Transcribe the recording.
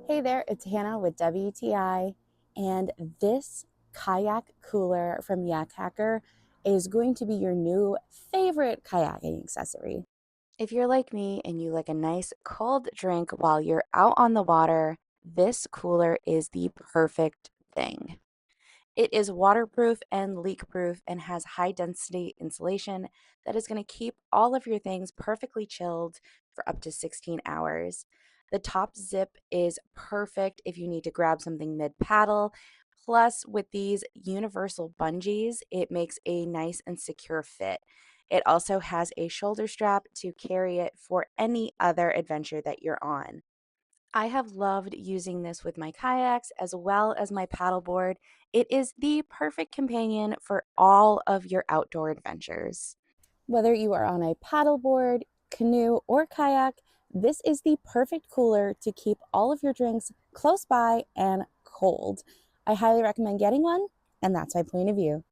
Hey there, it's Hannah with WTI, and this kayak cooler from Yakhacker is going to be your new favorite kayaking accessory. If you're like me and you like a nice cold drink while you're out on the water, this cooler is the perfect thing. It is waterproof and leak proof and has high density insulation that is going to keep all of your things perfectly chilled for up to 16 hours. The top zip is perfect if you need to grab something mid paddle. Plus, with these universal bungees, it makes a nice and secure fit. It also has a shoulder strap to carry it for any other adventure that you're on. I have loved using this with my kayaks as well as my paddleboard. It is the perfect companion for all of your outdoor adventures. Whether you are on a paddleboard, canoe, or kayak, this is the perfect cooler to keep all of your drinks close by and cold. I highly recommend getting one, and that's my point of view.